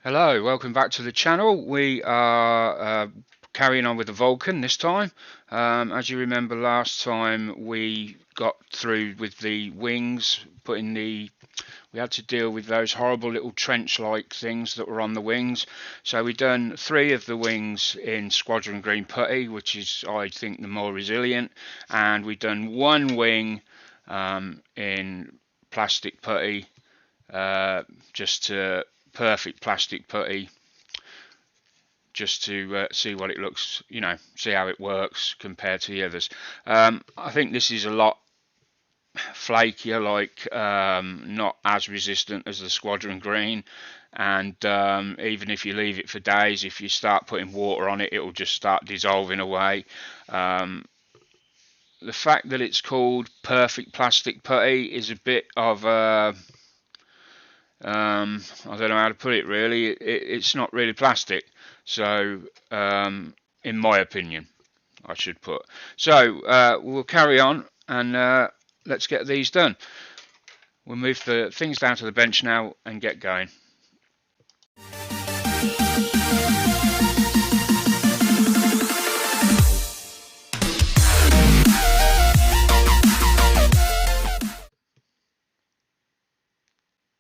Hello, welcome back to the channel. We are carrying on with the Vulcan this time. As you remember, last time we got through with the wings, we had to deal with those horrible little trench-like things that were on the wings. So we've done 3 of the wings in Squadron Green Putty, which is, I think, the more resilient, and we've done 1 wing in plastic putty, just to perfect plastic putty, just to see what it looks, see how it works compared to the others. I think this is a lot flakier, not as resistant as the Squadron Green, and even if you leave it for days, if you start putting water on it, it will just start dissolving away. The fact that it's called perfect plastic putty is a bit of a I don't know how to put it really. It's not really plastic, so in my opinion, I should put. So we'll carry on and let's get these done. We'll move the things down to the bench now and get going.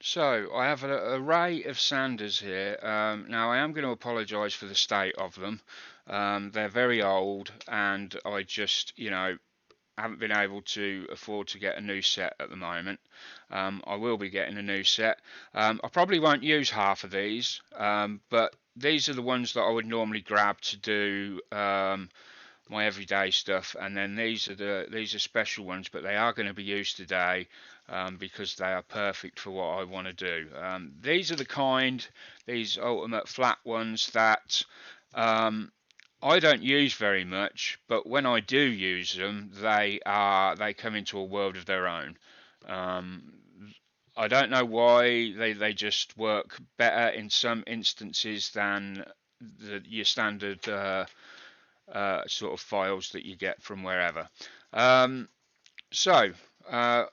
So I have an array of sanders here. Now I am going to apologise for the state of them. They're very old, and I just, haven't been able to afford to get a new set at the moment. I will be getting a new set. I probably won't use half of these, but these are the ones that I would normally grab to do my everyday stuff, and then these are special ones, but they are going to be used today because they are perfect for what I want to do. These are these ultimate flat ones that I don't use very much, but when I do use them, they come into a world of their own. I don't know why they just work better in some instances than your standard sort of files that you get from wherever. So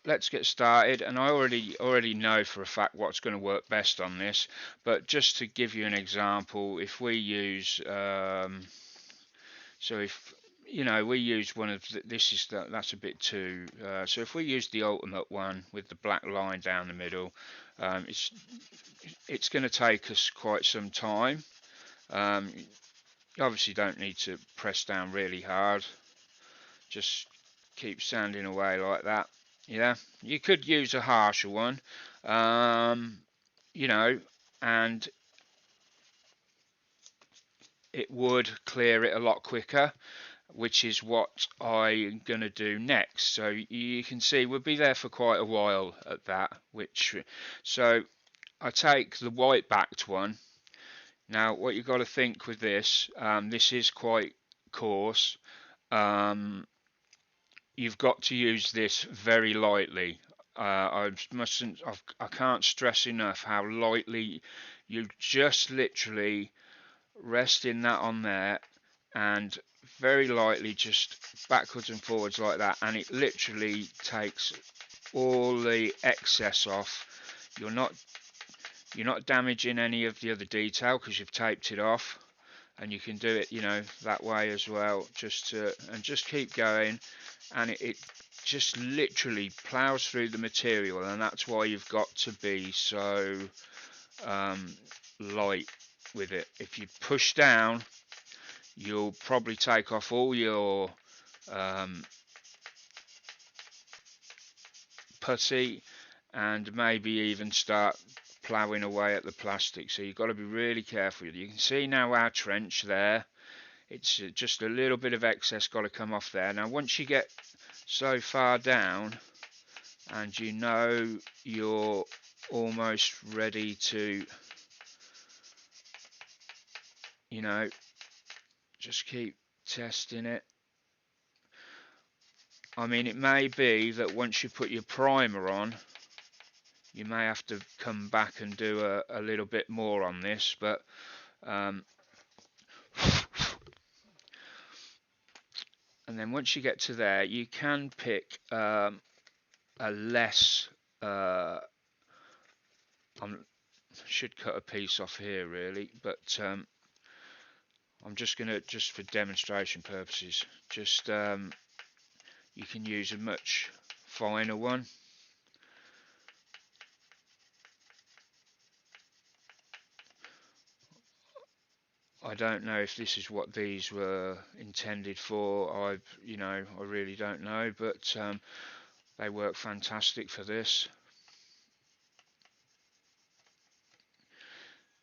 let's get started, and I already know for a fact what's going to work best on this, but just to give you an example, if we use so if we use one of that's a bit too so if we use the ultimate one with the black line down the middle, it's going to take us quite some time. You obviously don't need to press down really hard, just keep sanding away like that. Yeah, you could use a harsher one, and it would clear it a lot quicker, which is what I'm going to do next. So you can see we'll be there for quite a while at that. So I take the white backed one. Now what you've got to think with this, this is quite coarse. You've got to use this very lightly. I can't stress enough how lightly you just literally resting that on there, and very lightly just backwards and forwards like that, and it literally takes all the excess off. You're not damaging any of the other detail because you've taped it off, and you can do it that way as well, just keep going, and it just literally plows through the material, and that's why you've got to be so light with it. If you push down, you'll probably take off all your putty, and maybe even start ploughing away at the plastic. So you've got to be really careful. You can see now our trench there, it's just a little bit of excess got to come off there. Now once you get so far down and you're almost ready to just keep testing it. I mean, it may be that once you put your primer on, you may have to come back and do a little bit more on this, but and then once you get to there, you can pick a less should cut a piece off here really, but I'm just gonna, just for demonstration purposes, just you can use a much finer one. I don't know if this is what these were intended for. I really don't know, but they work fantastic for this.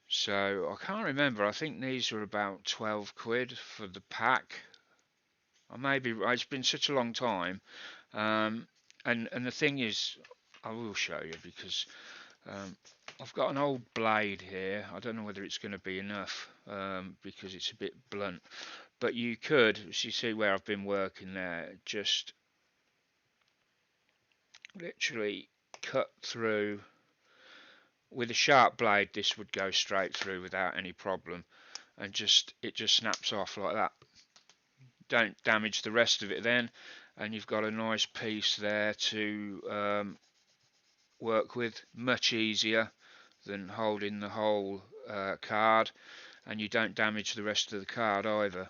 So I can't remember. I think these were about 12 quid for the pack. I may be right. It's been such a long time. And the thing is, I will show you because I've got an old blade here. I don't know whether it's going to be enough because it's a bit blunt. But you could, as you see where I've been working there, just literally cut through. With a sharp blade, this would go straight through without any problem, and it just snaps off like that. Don't damage the rest of it then, and you've got a nice piece there to work with. Much easier than holding the whole card, and you don't damage the rest of the card either.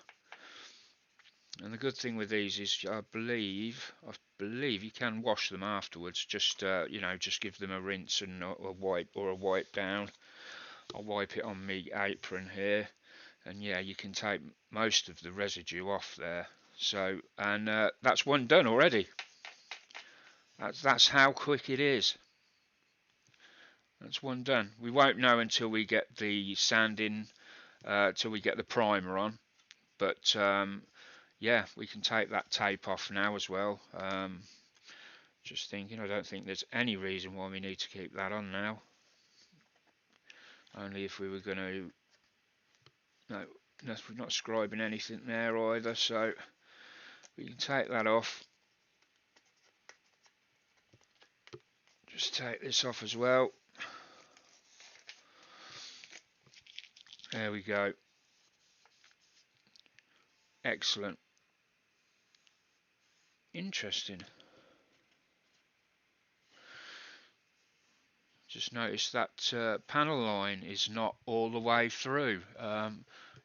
And the good thing with these is, I believe you can wash them afterwards. Just just give them a rinse and a wipe down. I'll wipe it on my apron here, and yeah, you can take most of the residue off there. So, and that's one done already. That's how quick it is. That's one done. We won't know until we get the sanding, till we get the primer on. But yeah, we can take that tape off now as well. Just thinking, I don't think there's any reason why we need to keep that on now. Only if we were going to. No, we're not scribing anything there either, so we can take that off. Just take this off as well. There we go. Excellent. Interesting. Just notice that panel line is not all the way through.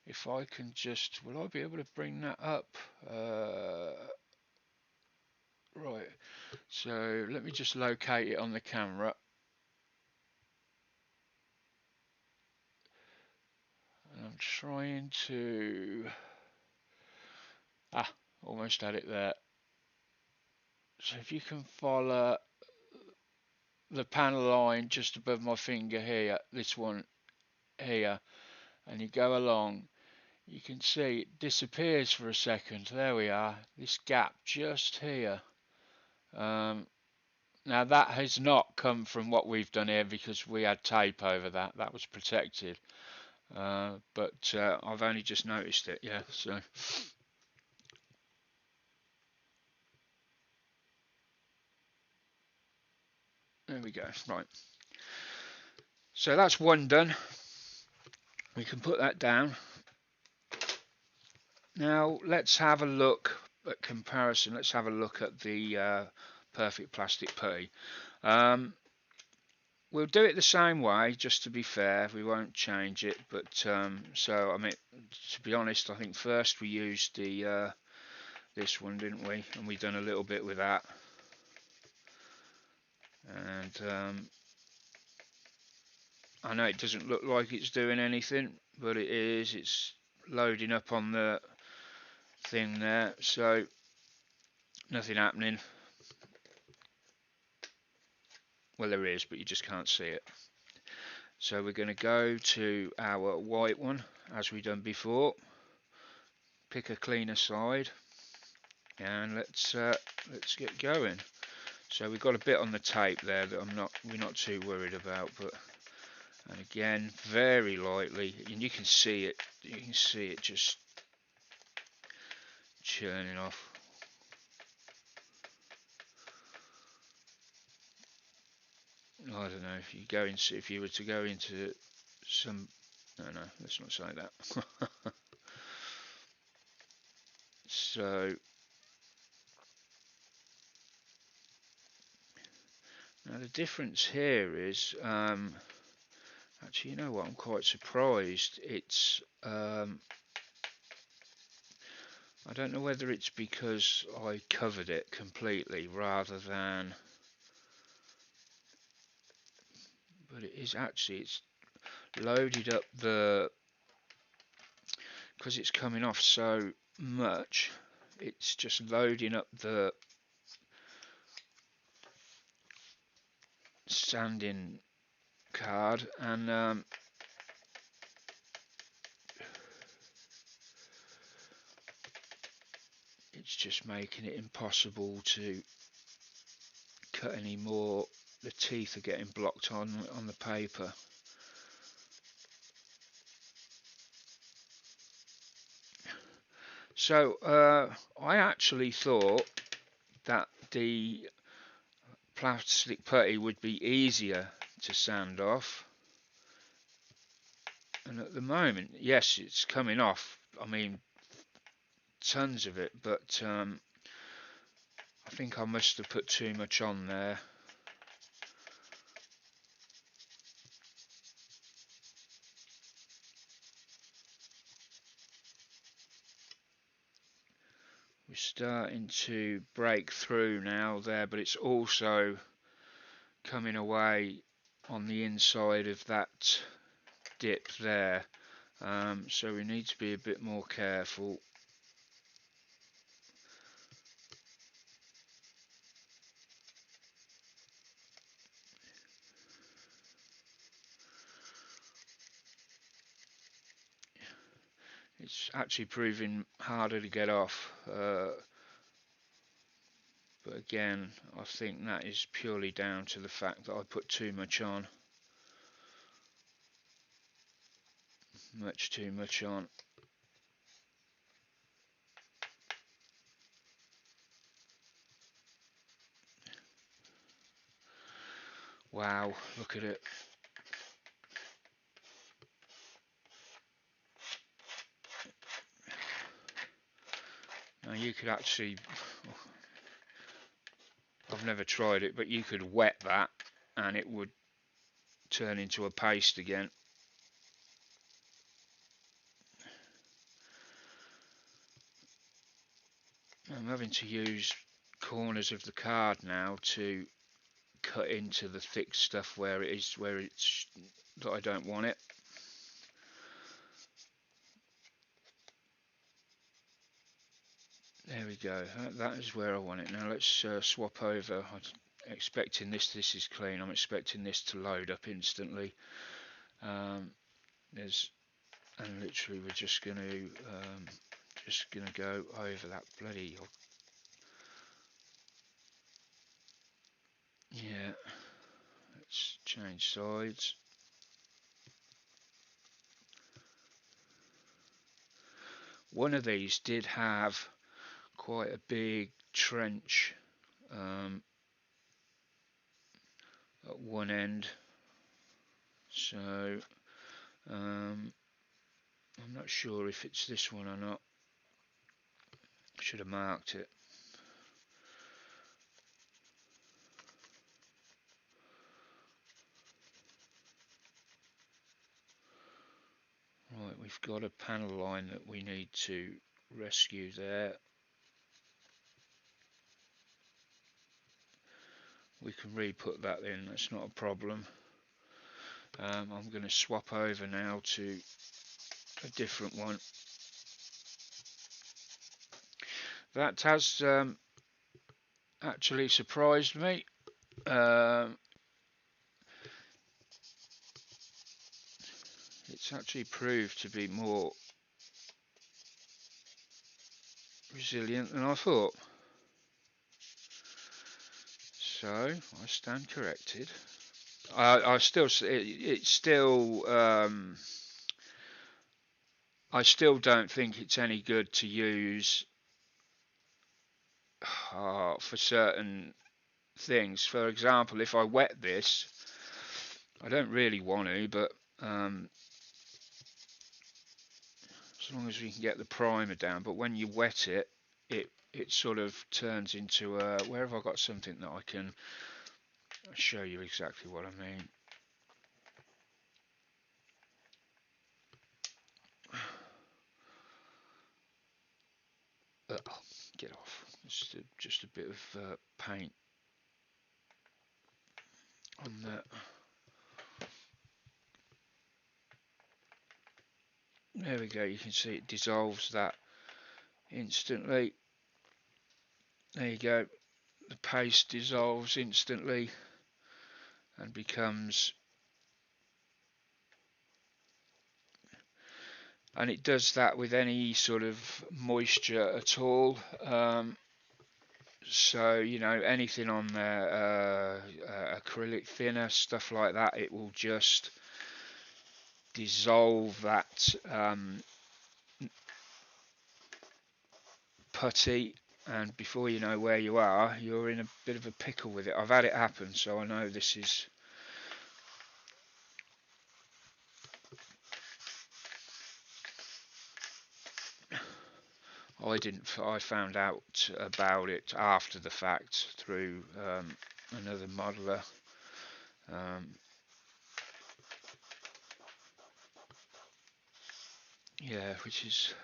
If I can just, will I be able to bring that up? Right, so let me just locate it on the camera. And I'm trying to, almost had it there. So if you can follow the panel line just above my finger here, this one here, and you go along, you can see it disappears for a second. There we are, this gap just here. Now that has not come from what we've done here because we had tape over that. That was protected. But I've only just noticed it, yeah, so. There we go, right. So that's one done. We can put that down. Now let's have a look at comparison. Let's have a look at the Perfect Plastic Putty. We'll do it the same way, just to be fair. We won't change it. But so I mean, to be honest, I think first we used the this one, didn't we? And we done a little bit with that. And I know it doesn't look like it's doing anything, but it is. It's loading up on the thing there, so nothing happening. Well, there is, but you just can't see it. So we're going to go to our white one as we've done before. Pick a cleaner side, and let's get going. So we've got a bit on the tape there that we're not too worried about, but, and again, very lightly, and you can see it. You can see it just churning off. I don't know if you were to go into some. No, let's not say that. So now the difference here is, Actually, you know what? I'm quite surprised. It's I don't know whether it's because I covered it completely rather than, but it is actually, it's loaded up the, because it's coming off so much, it's just loading up the sanding card, and it's just making it impossible to cut any more. The teeth are getting blocked on the paper. So I actually thought that the plastic putty would be easier to sand off, and at the moment, yes, it's coming off. I mean, tons of it, but I think I must have put too much on there. We're starting to break through now there, but it's also coming away on the inside of that dip there, so we need to be a bit more careful. It's actually proving harder to get off, but again, I think that is purely down to the fact that I put too much on. Much too much on. Wow, look at it. Now you could actually, I've never tried it, but you could wet that and it would turn into a paste again. I'm having to use corners of the card now to cut into the thick stuff where it's that I don't want it. There we go. That is where I want it. Now let's swap over. I'm expecting this is clean. I'm expecting this to load up instantly. And literally we're just going to go over that bloody, yeah. Let's change sides. One of these did have quite a big trench at one end, so I'm not sure if it's this one or not. I should have marked it. Right, we've got a panel line that we need to rescue there. We can re-put that in, that's not a problem. I'm going to swap over now to a different one. That has actually surprised me. It's actually proved to be more resilient than I thought. So I stand corrected. I still I still don't think it's any good to use for certain things. For example, if I wet this, I don't really want to, but as long as we can get the primer down. But when you wet it, it sort of turns into a, where have I got something that I can show you exactly what I mean. Get off. Just a bit of paint on that. There we go. You can see it dissolves that instantly. There you go. The paste dissolves instantly and becomes, and it does that with any sort of moisture at all. So you know, anything on there, acrylic thinner, stuff like that, it will just dissolve that putty, and before you know where you are, you're in a bit of a pickle with it. I've had it happen, so I know this is. I found out about it after the fact through another modeler. Yeah, which is.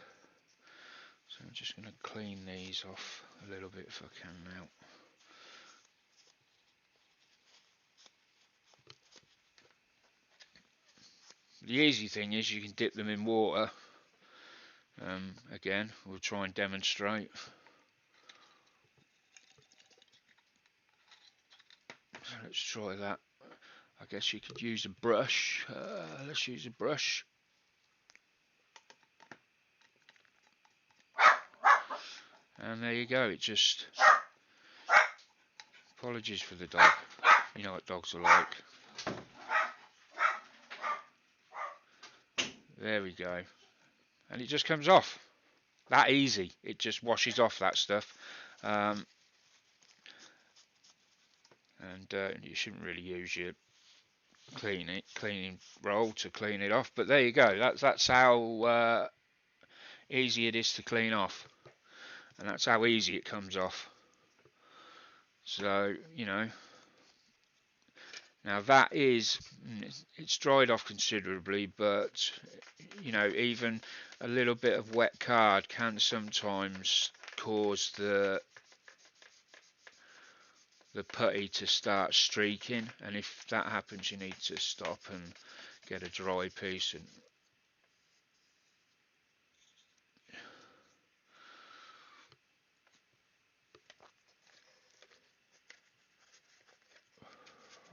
So I'm just going to clean these off a little bit if I can now. The easy thing is you can dip them in water. Again, we'll try and demonstrate. So let's try that. I guess you could use a brush. Let's use a brush. And there you go. It just. Apologies for the dog. You know what dogs are like. There we go. And it just comes off. That easy. It just washes off that stuff. And you shouldn't really use your cleaning roll to clean it off. But there you go. That's how easy it is to clean off. And that's how easy it comes off. So, you know. Now that is, it's dried off considerably, but you know, even a little bit of wet card can sometimes cause the putty to start streaking, and if that happens you need to stop and get a dry piece and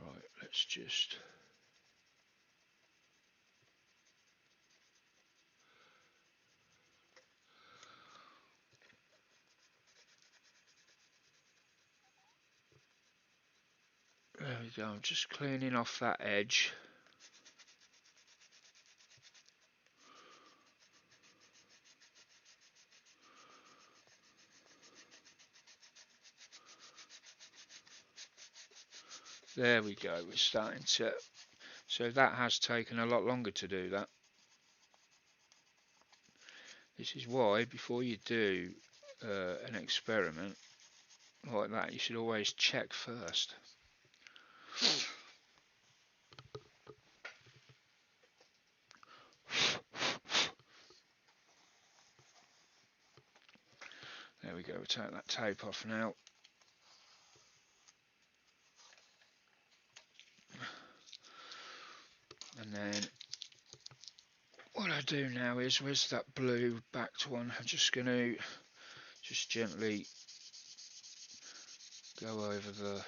right, let's just there we go. I'm just cleaning off that edge. There we go, we're starting to, so that has taken a lot longer to do that. This is why before you do an experiment like that, you should always check first. There we go, we'll take that tape off now. And then what I do now is, where's that blue backed one? I'm just going to just gently go over the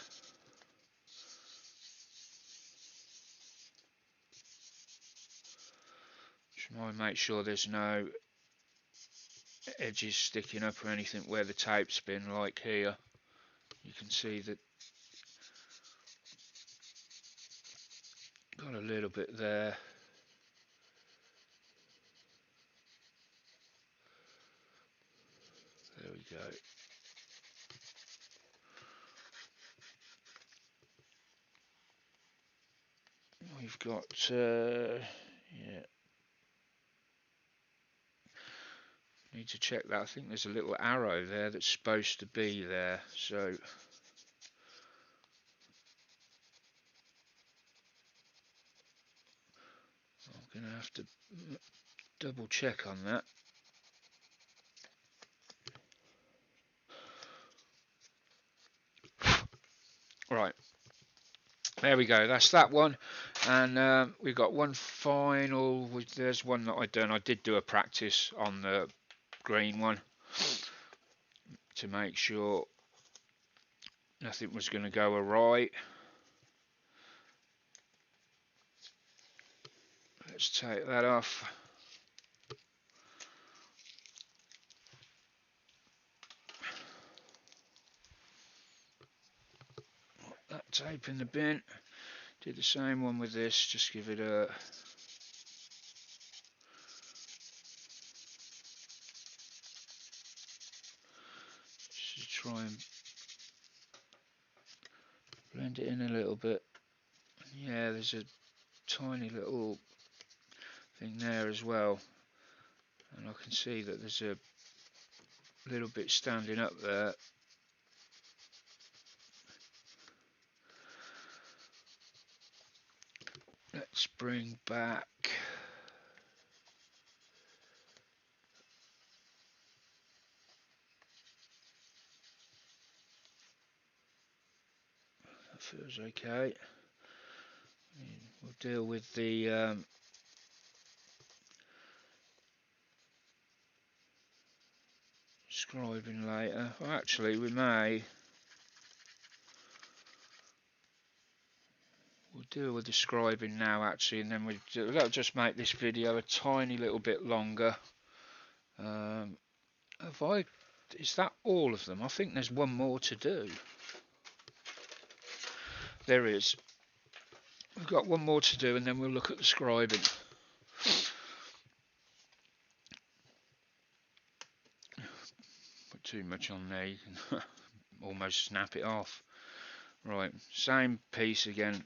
try and make sure there's no edges sticking up or anything where the tape's been, like here. You can see that got a little bit there. There we go. We've got yeah, need to check that. I think there's a little arrow there that's supposed to be there, so I'm gonna have to double check on that. Right, there we go, that's that one. And we've got one final. There's one that I did do a practice on the green one to make sure nothing was going to go awry. Let's take that off. That tape in the bin. Do the same one with this, just give it a just try and blend it in a little bit. Yeah, there's a tiny little thing there as well, and I can see that there's a little bit standing up there. Let's bring back that feels okay. We'll deal with the scribing later. Well, actually, we'll deal with the scribing now, actually, and then that'll just make this video a tiny little bit longer. Is that all of them? I think there's one more to do. There is. We've got one more to do, and then we'll look at the scribing. Put too much on there, you can almost snap it off. Right, same piece again.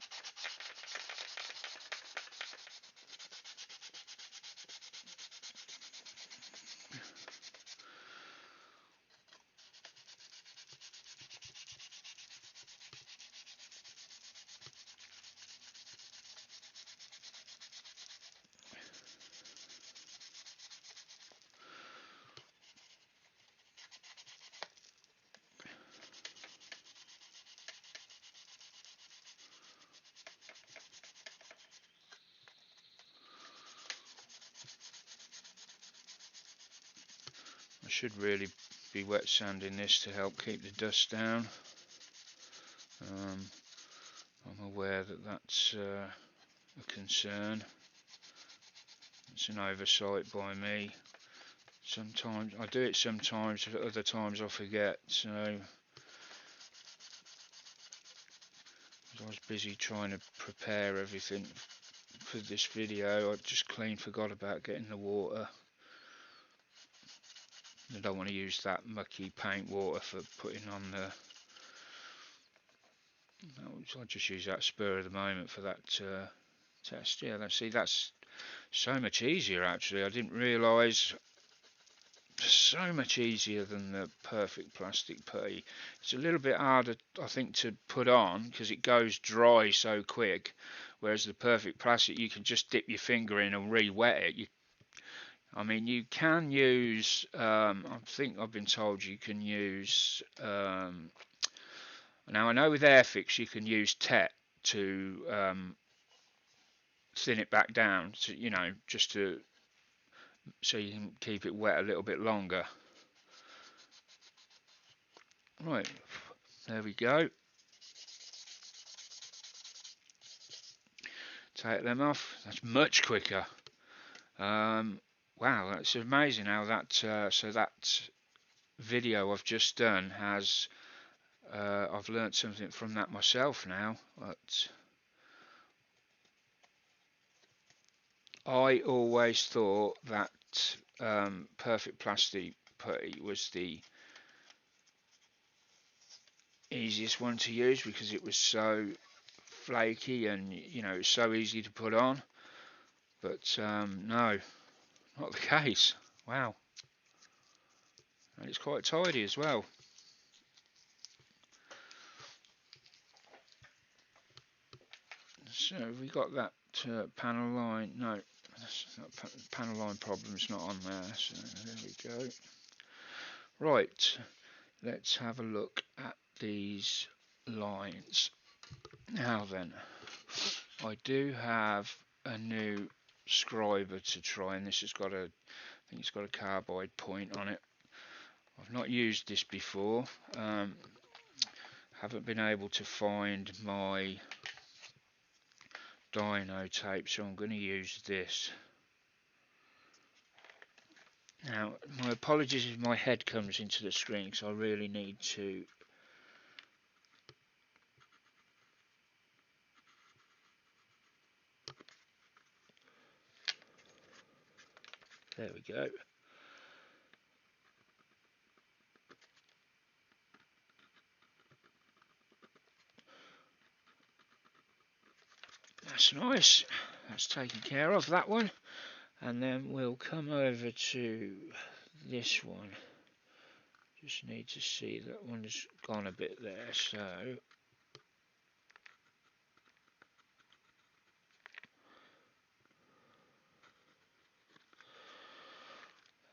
I should really be wet sanding this to help keep the dust down. I'm aware that that's a concern. It's an oversight by me. Sometimes I do it, sometimes other times I forget. So I was busy trying to prepare everything for this video, I just clean forgot about getting the water. I don't want to use that mucky paint water for putting on the. I just use that spur of the moment for that test. Yeah, see, that's so much easier actually. I didn't realise. So much easier than the perfect plastic putty. It's a little bit harder, I think, to put on because it goes dry so quick, whereas the perfect plastic you can just dip your finger in and re-wet it. I mean, you can use, I think I've been told you can use, now I know with Airfix you can use TET to thin it back down, to, you know, just to, so you can keep it wet a little bit longer. Right, there we go. Take them off. That's much quicker. Wow, that's amazing how that. So that video I've just done has. I've learnt something from that myself now. But I always thought that perfect plastic putty was the easiest one to use because it was so flaky and, you know, so easy to put on. But no, not the case. Wow, and it's quite tidy as well. So we got that panel line. No, panel line problem's not on there. So there we go. Right, let's have a look at these lines. Now then, I do have a new scriber to try, and this has got a, I think it's got a carbide point on it. I've not used this before. Haven't been able to find my dyno tape, so I'm going to use this. Now, my apologies if my head comes into the screen, because I really need to. There we go. That's nice. That's taken care of, that one. And then we'll come over to this one. Just need to see that one's gone a bit there, so.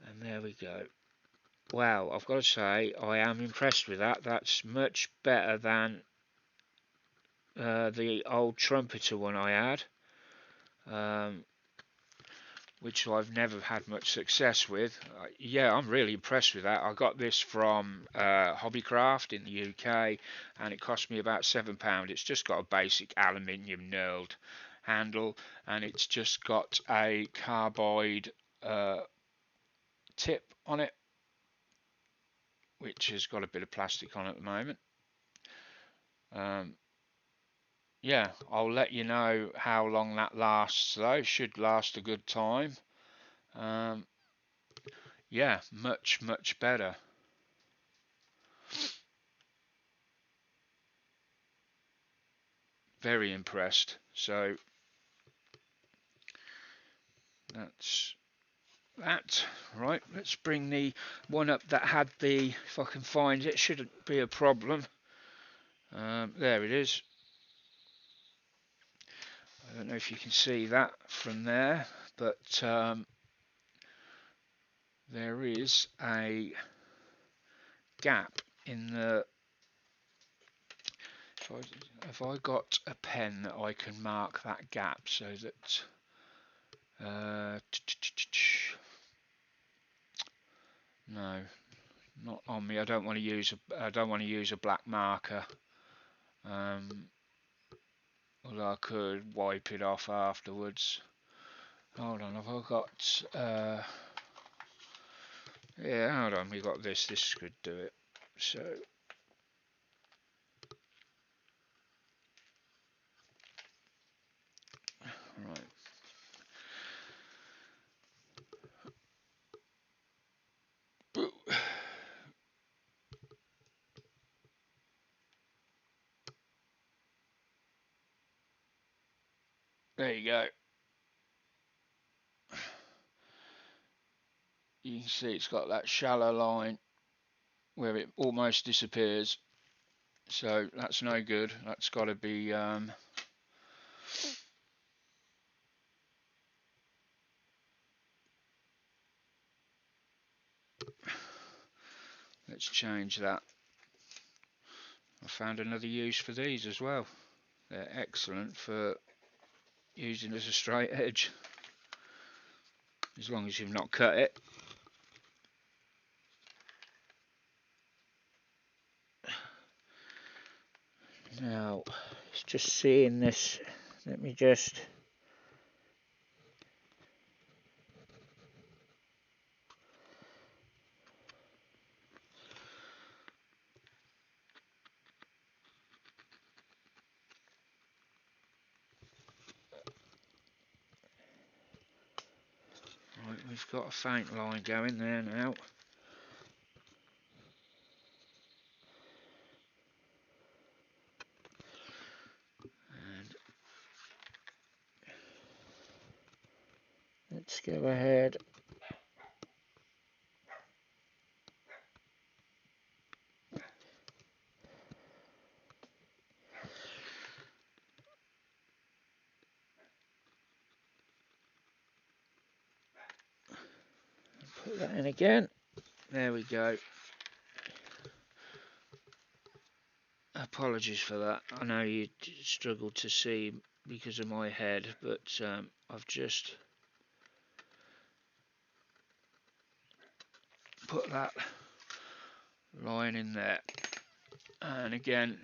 And there we go. Wow, I've got to say, I am impressed with that. That's much better than the old trumpeter one I had, which I've never had much success with. Yeah, I'm really impressed with that. I got this from Hobbycraft in the UK, and it cost me about £7. It's just got a basic aluminium knurled handle, and it's just got a carbide tip on it, which has got a bit of plastic on at the moment. Yeah, I'll let you know how long that lasts though. It should last a good time. Yeah, much better. Very impressed. So that's that. Right, let's bring the one up that had the, if I can find it, shouldn't be a problem. There it is. I don't know if you can see that from there, but there is a gap in the. Have I got a pen that I can mark that gap so that no, not on me. I don't want to use a black marker. Although I could wipe it off afterwards. Hold on, have I got yeah, hold on, we got this. This could do it. So right. There you go. You can see it's got that shallow line where it almost disappears. So that's no good. That's got to be let's change that. I found another use for these as well. They're excellent for using as a straight edge, as long as you've not cut it. Now, it's just seeing this. Let me just. Right, we've got a faint line going there now. And let's go ahead. Put that in again. There we go. Apologies for that. I know you struggled to see because of my head, but I've just put that line in there. And again,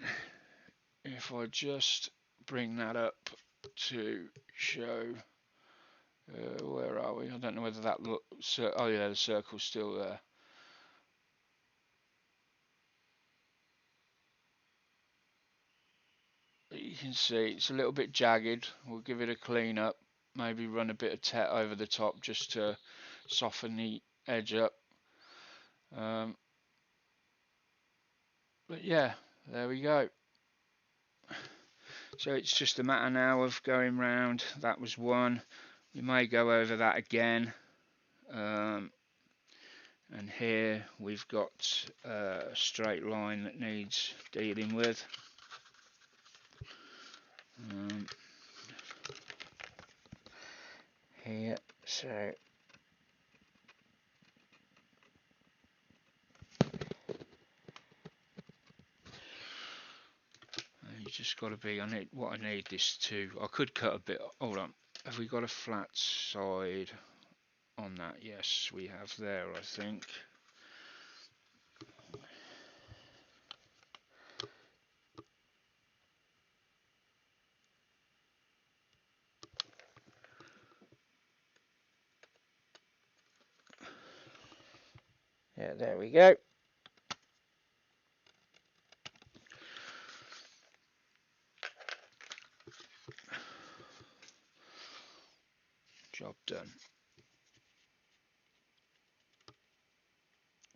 if I just bring that up to show, where are we? I don't know whether that looks, oh yeah, the circle's still there. But you can see it's a little bit jagged. We'll give it a clean up, maybe run a bit of tet over the top just to soften the edge up. But yeah, there we go. So it's just a matter now of going round. That was one. We may go over that again. And here we've got a straight line that needs dealing with. Here, so you just got to be. I need this to. I could cut a bit. Hold on. Have we got a flat side on that? Yes, we have there, I think. Yeah, there we go. Job done.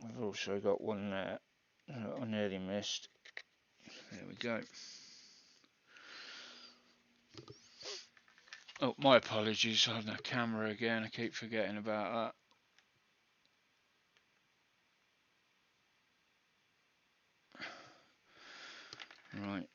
We've also got one there I nearly missed. There we go. Oh, my apologies on the camera again. I keep forgetting about that. Right.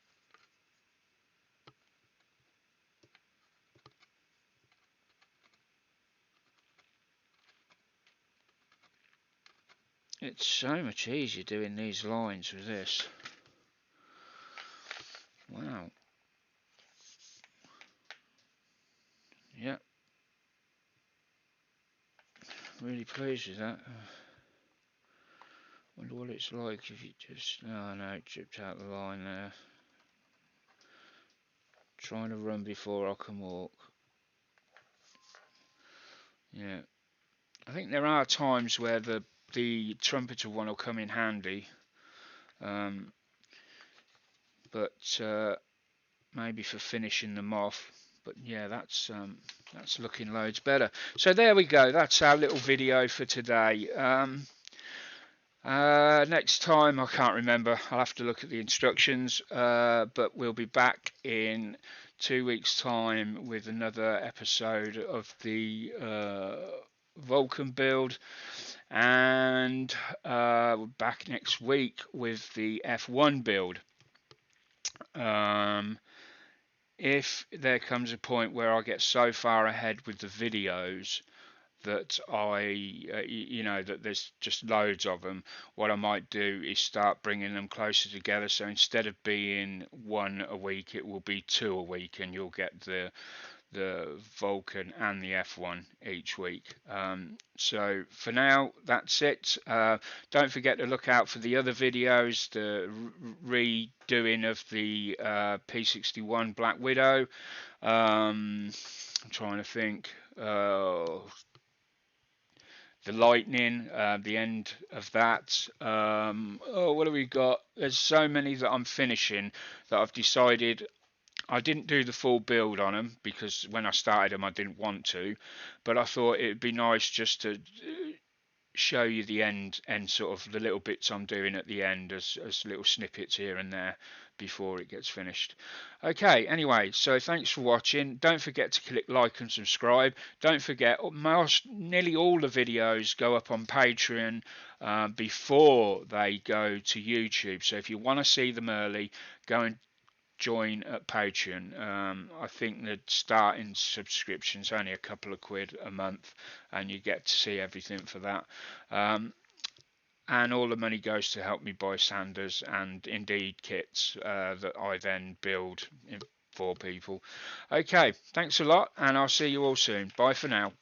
It's so much easier doing these lines with this. Wow. Yeah. Really pleased with that. Wonder what it's like if you just. Oh no, it dripped out the line there. Trying to run before I can walk. Yeah. I think there are times where the trumpeter one will come in handy. But maybe for finishing them off. But yeah, that's looking loads better. So there we go. That's our little video for today. Next time, I can't remember. I'll have to look at the instructions. But we'll be back in 2 weeks' time with another episode of the Vulcan build. And we're back next week with the F1 build. If there comes a point where I get so far ahead with the videos that that there's just loads of them, what I might do is start bringing them closer together. So instead of being one a week, it will be two a week, and you'll get the Vulcan and the F1 each week. So for now, that's it. Don't forget to look out for the other videos, the redoing of the P61 Black Widow. I'm trying to think. The Lightning, the end of that. What have we got? There's so many that I'm finishing that I've decided I didn't do the full build on them because when I started them I didn't want to, but I thought it'd be nice just to show you the end sort of the little bits I'm doing at the end as little snippets here and there before it gets finished. Okay, anyway, so thanks for watching. Don't forget to click like and subscribe. Don't forget, nearly all the videos go up on Patreon before they go to YouTube. So if you want to see them early, go and join at Patreon. I think the starting subscription's only a couple of quid a month, and you get to see everything for that. and all the money goes to help me buy sanders and indeed kits that I then build for people. Okay, thanks a lot, and I'll see you all soon. Bye for now.